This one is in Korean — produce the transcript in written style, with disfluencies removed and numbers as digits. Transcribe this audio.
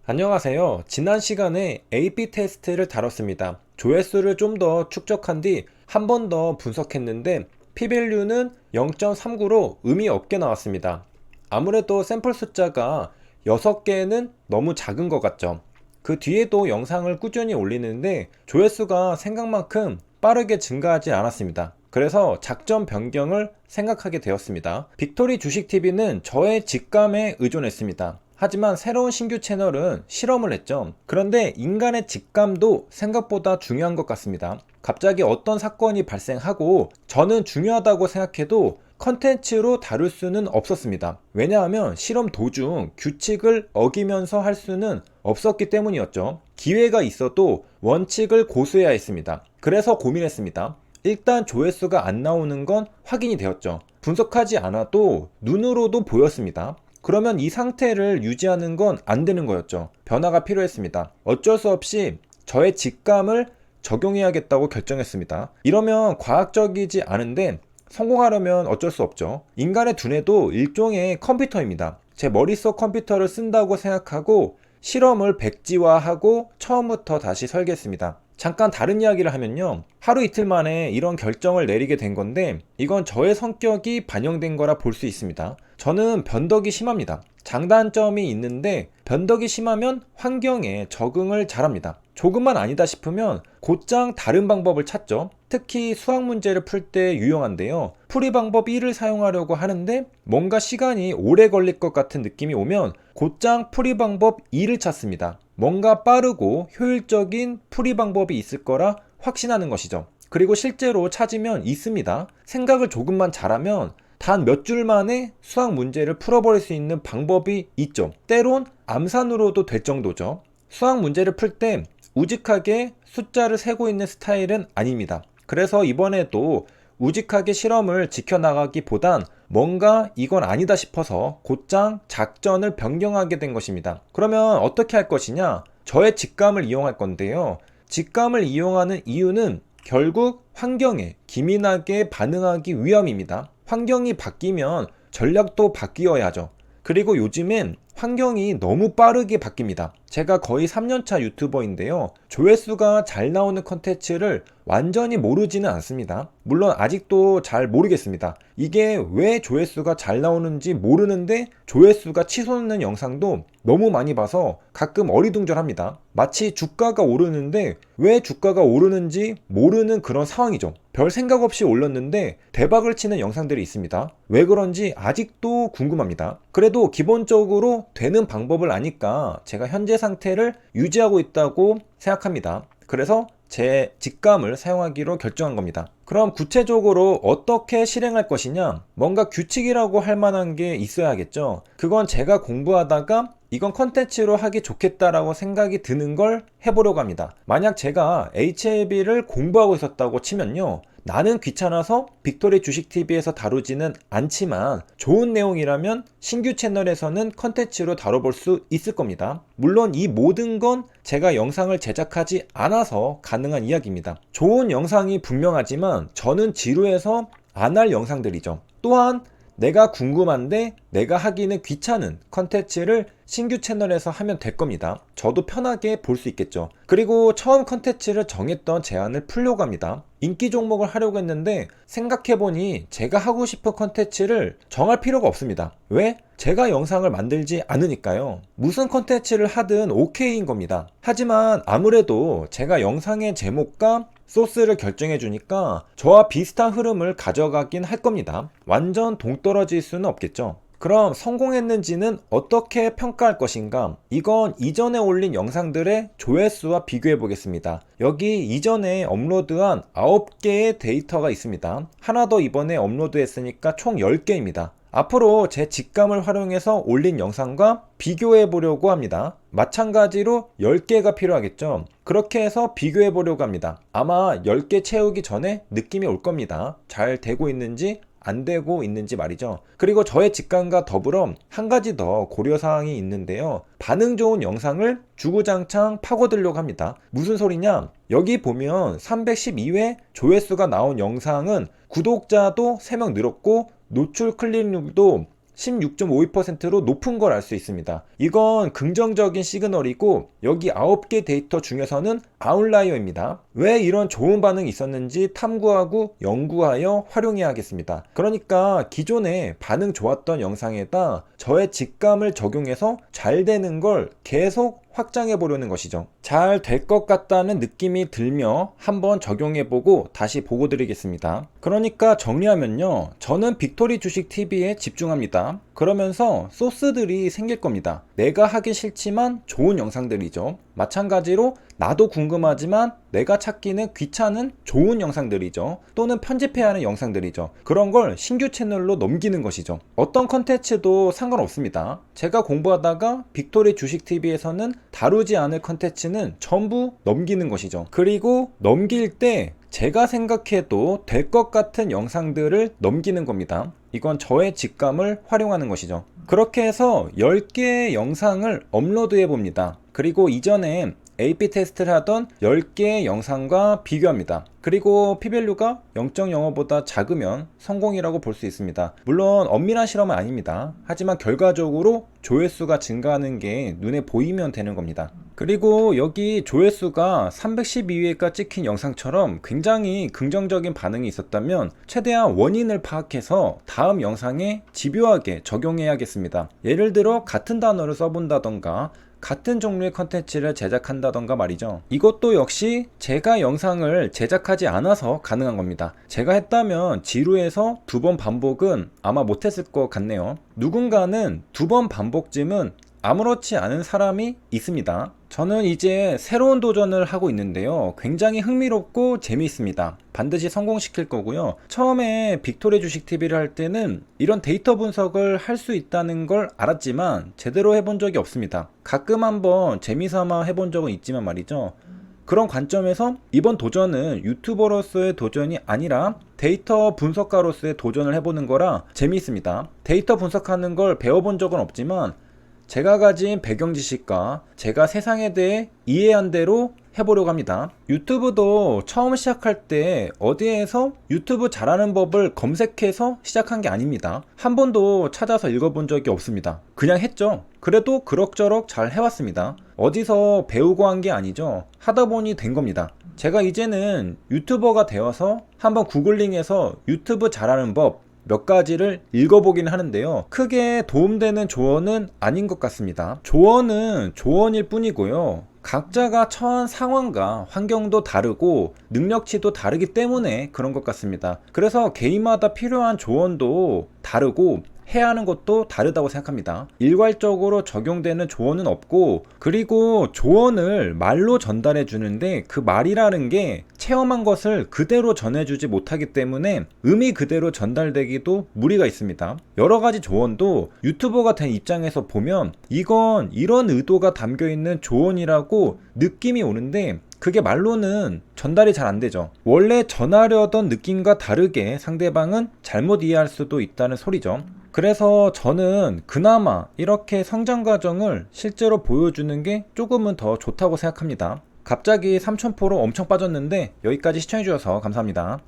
안녕하세요. 지난 시간에 AP 테스트를 다뤘습니다. 조회수를 좀 더 축적한 뒤 한 번 더 분석했는데 p-value는 0.39로 의미 없게 나왔습니다. 아무래도 샘플 숫자가 6개는 너무 작은 것 같죠. 그 뒤에도 영상을 꾸준히 올리는데 조회수가 생각만큼 빠르게 증가하지 않았습니다. 그래서 작전 변경을 생각하게 되었습니다. 빅토리 주식TV는 저의 직감에 의존했습니다. 하지만 새로운 신규 채널은 실험을 했죠. 그런데 인간의 직감도 생각보다 중요한 것 같습니다. 갑자기 어떤 사건이 발생하고 저는 중요하다고 생각해도 컨텐츠로 다룰 수는 없었습니다. 왜냐하면 실험 도중 규칙을 어기면서 할 수는 없었기 때문이었죠. 기회가 있어도 원칙을 고수해야 했습니다. 그래서 고민했습니다. 일단 조회수가 안 나오는 건 확인이 되었죠. 분석하지 않아도 눈으로도 보였습니다. 그러면 이 상태를 유지하는 건 안 되는 거였죠. 변화가 필요했습니다. 어쩔 수 없이 저의 직감을 적용해야겠다고 결정했습니다. 이러면 과학적이지 않은데 성공하려면 어쩔 수 없죠. 인간의 두뇌도 일종의 컴퓨터입니다. 제 머릿속 컴퓨터를 쓴다고 생각하고 실험을 백지화하고 처음부터 다시 설계했습니다. 잠깐 다른 이야기를 하면요. 하루 이틀 만에 이런 결정을 내리게 된 건데 이건 저의 성격이 반영된 거라 볼 수 있습니다. 저는 변덕이 심합니다. 장단점이 있는데 변덕이 심하면 환경에 적응을 잘합니다. 조금만 아니다 싶으면 곧장 다른 방법을 찾죠. 특히 수학 문제를 풀 때 유용한데요. 풀이 방법 1을 사용하려고 하는데 뭔가 시간이 오래 걸릴 것 같은 느낌이 오면 곧장 풀이 방법 2를 찾습니다. 뭔가 빠르고 효율적인 풀이 방법이 있을 거라 확신하는 것이죠. 그리고 실제로 찾으면 있습니다. 생각을 조금만 잘하면 단 몇 줄 만에 수학 문제를 풀어버릴 수 있는 방법이 있죠. 때론 암산으로도 될 정도죠. 수학 문제를 풀 때 우직하게 숫자를 세고 있는 스타일은 아닙니다. 그래서 이번에도 우직하게 실험을 지켜나가기보단 뭔가 이건 아니다 싶어서 곧장 작전을 변경하게 된 것입니다. 그러면 어떻게 할 것이냐? 저의 직감을 이용할 건데요. 직감을 이용하는 이유는 결국 환경에 기민하게 반응하기 위함입니다. 환경이 바뀌면 전략도 바뀌어야 하죠. 그리고 요즘엔 환경이 너무 빠르게 바뀝니다. 제가 거의 3년차 유튜버인데요. 조회수가 잘 나오는 컨텐츠를 완전히 모르지는 않습니다. 물론 아직도 잘 모르겠습니다. 이게 왜 조회수가 잘 나오는지 모르는데 조회수가 치솟는 영상도 너무 많이 봐서 가끔 어리둥절합니다. 마치 주가가 오르는데 왜 주가가 오르는지 모르는 그런 상황이죠. 별 생각 없이 올렸는데 대박을 치는 영상들이 있습니다. 왜 그런지 아직도 궁금합니다. 그래도 기본적으로 되는 방법을 아니까 제가 현재 상태를 유지하고 있다고 생각합니다. 그래서 제 직감을 사용하기로 결정한 겁니다. 그럼 구체적으로 어떻게 실행할 것이냐? 뭔가 규칙이라고 할 만한 게 있어야겠죠. 그건 제가 공부하다가 이건 컨텐츠로 하기 좋겠다라고 생각이 드는 걸 해보려고 합니다. 만약 제가 HLB를 공부하고 있었다고 치면요. 나는 귀찮아서 빅토리 주식TV에서 다루지는 않지만 좋은 내용이라면 신규 채널에서는 컨텐츠로 다뤄볼 수 있을 겁니다. 물론 이 모든 건 제가 영상을 제작하지 않아서 가능한 이야기입니다. 좋은 영상이 분명하지만 저는 지루해서 안 할 영상들이죠. 또한 내가 궁금한데 내가 하기는 귀찮은 컨텐츠를 신규 채널에서 하면 될 겁니다. 저도 편하게 볼 수 있겠죠. 그리고 처음 컨텐츠를 정했던 제안을 풀려고 합니다. 인기 종목을 하려고 했는데 생각해보니 제가 하고 싶은 컨텐츠를 정할 필요가 없습니다. 왜? 제가 영상을 만들지 않으니까요. 무슨 컨텐츠를 하든 오케이인 겁니다. 하지만 아무래도 제가 영상의 제목과 소스를 결정해 주니까 저와 비슷한 흐름을 가져가긴 할 겁니다. 완전 동떨어질 수는 없겠죠. 그럼 성공했는지는 어떻게 평가할 것인가? 이건 이전에 올린 영상들의 조회수와 비교해 보겠습니다. 여기 이전에 업로드한 9개의 데이터가 있습니다. 하나 더 이번에 업로드했으니까 총 10개입니다. 앞으로 제 직감을 활용해서 올린 영상과 비교해 보려고 합니다. 마찬가지로 10개가 필요하겠죠. 그렇게 해서 비교해 보려고 합니다. 아마 10개 채우기 전에 느낌이 올 겁니다. 잘 되고 있는지 안 되고 있는지 말이죠. 그리고 저의 직감과 더불어 한 가지 더 고려사항이 있는데요. 반응 좋은 영상을 주구장창 파고들려고 합니다. 무슨 소리냐? 여기 보면 312회 조회수가 나온 영상은 구독자도 3명 늘었고 노출 클릭률도 16.52%로 높은 걸 알 수 있습니다. 이건 긍정적인 시그널이고 여기 9개 데이터 중에서는 아웃라이어입니다. 왜 이런 좋은 반응이 있었는지 탐구하고 연구하여 활용해야겠습니다. 그러니까 기존에 반응 좋았던 영상에다 저의 직감을 적용해서 잘 되는 걸 계속 확장해 보려는 것이죠. 잘 될 것 같다는 느낌이 들며 한번 적용해보고 다시 보고 드리겠습니다. 그러니까 정리하면요, 저는 빅토리 주식 TV에 집중합니다. 그러면서 소스들이 생길 겁니다. 내가 하기 싫지만 좋은 영상들이죠. 마찬가지로 나도 궁금하지만 내가 찾기는 귀찮은 좋은 영상들이죠. 또는 편집해야 하는 영상들이죠. 그런 걸 신규 채널로 넘기는 것이죠. 어떤 컨텐츠도 상관없습니다. 제가 공부하다가 빅토리 주식TV에서는 다루지 않을 컨텐츠는 전부 넘기는 것이죠. 그리고 넘길 때 제가 생각해도 될 것 같은 영상들을 넘기는 겁니다. 이건 저의 직감을 활용하는 것이죠. 그렇게 해서 10개의 영상을 업로드해 봅니다. 그리고 이전에 AP 테스트를 하던 10개의 영상과 비교합니다. 그리고 P밸류가 0.05보다 작으면 성공이라고 볼 수 있습니다. 물론 엄밀한 실험은 아닙니다. 하지만 결과적으로 조회수가 증가하는 게 눈에 보이면 되는 겁니다. 그리고 여기 조회수가 312회가 찍힌 영상처럼 굉장히 긍정적인 반응이 있었다면 최대한 원인을 파악해서 다음 영상에 집요하게 적용해야겠습니다. 예를 들어 같은 단어를 써본다던가 같은 종류의 컨텐츠를 제작한다던가 말이죠. 이것도 역시 제가 영상을 제작하지 않아서 가능한 겁니다. 제가 했다면 지루해서 2번 반복은 아마 못했을 것 같네요. 누군가는 2번 반복쯤은 아무렇지 않은 사람이 있습니다. 저는 이제 새로운 도전을 하고 있는데요. 굉장히 흥미롭고 재미있습니다. 반드시 성공시킬 거고요. 처음에 빅토리 주식TV를 할 때는 이런 데이터 분석을 할 수 있다는 걸 알았지만 제대로 해본 적이 없습니다. 가끔 한번 재미삼아 해본 적은 있지만 말이죠. 그런 관점에서 이번 도전은 유튜버로서의 도전이 아니라 데이터 분석가로서의 도전을 해보는 거라 재미있습니다. 데이터 분석하는 걸 배워본 적은 없지만 제가 가진 배경 지식과 제가 세상에 대해 이해한 대로 해보려고 합니다. 유튜브도 처음 시작할 때 어디에서 유튜브 잘하는 법을 검색해서 시작한 게 아닙니다. 한 번도 찾아서 읽어본 적이 없습니다. 그냥 했죠. 그래도 그럭저럭 잘 해왔습니다. 어디서 배우고 한 게 아니죠. 하다 보니 된 겁니다. 제가 이제는 유튜버가 되어서 한번 구글링해서 유튜브 잘하는 법 몇 가지를 읽어보긴 하는데요. 크게 도움되는 조언은 아닌 것 같습니다. 조언은 조언일 뿐이고요. 각자가 처한 상황과 환경도 다르고 능력치도 다르기 때문에 그런 것 같습니다. 그래서 개인마다 필요한 조언도 다르고 해야 하는 것도 다르다고 생각합니다. 일괄적으로 적용되는 조언은 없고, 그리고 조언을 말로 전달해 주는데 그 말이라는 게 체험한 것을 그대로 전해주지 못하기 때문에 의미 그대로 전달되기도 무리가 있습니다. 여러 가지 조언도 유튜버가 된 입장에서 보면 이건 이런 의도가 담겨있는 조언이라고 느낌이 오는데 그게 말로는 전달이 잘 안 되죠. 원래 전하려던 느낌과 다르게 상대방은 잘못 이해할 수도 있다는 소리죠. 그래서 저는 그나마 이렇게 성장 과정을 실제로 보여주는 게 조금은 더 좋다고 생각합니다. 갑자기 3000%로 엄청 빠졌는데 여기까지 시청해주셔서 감사합니다.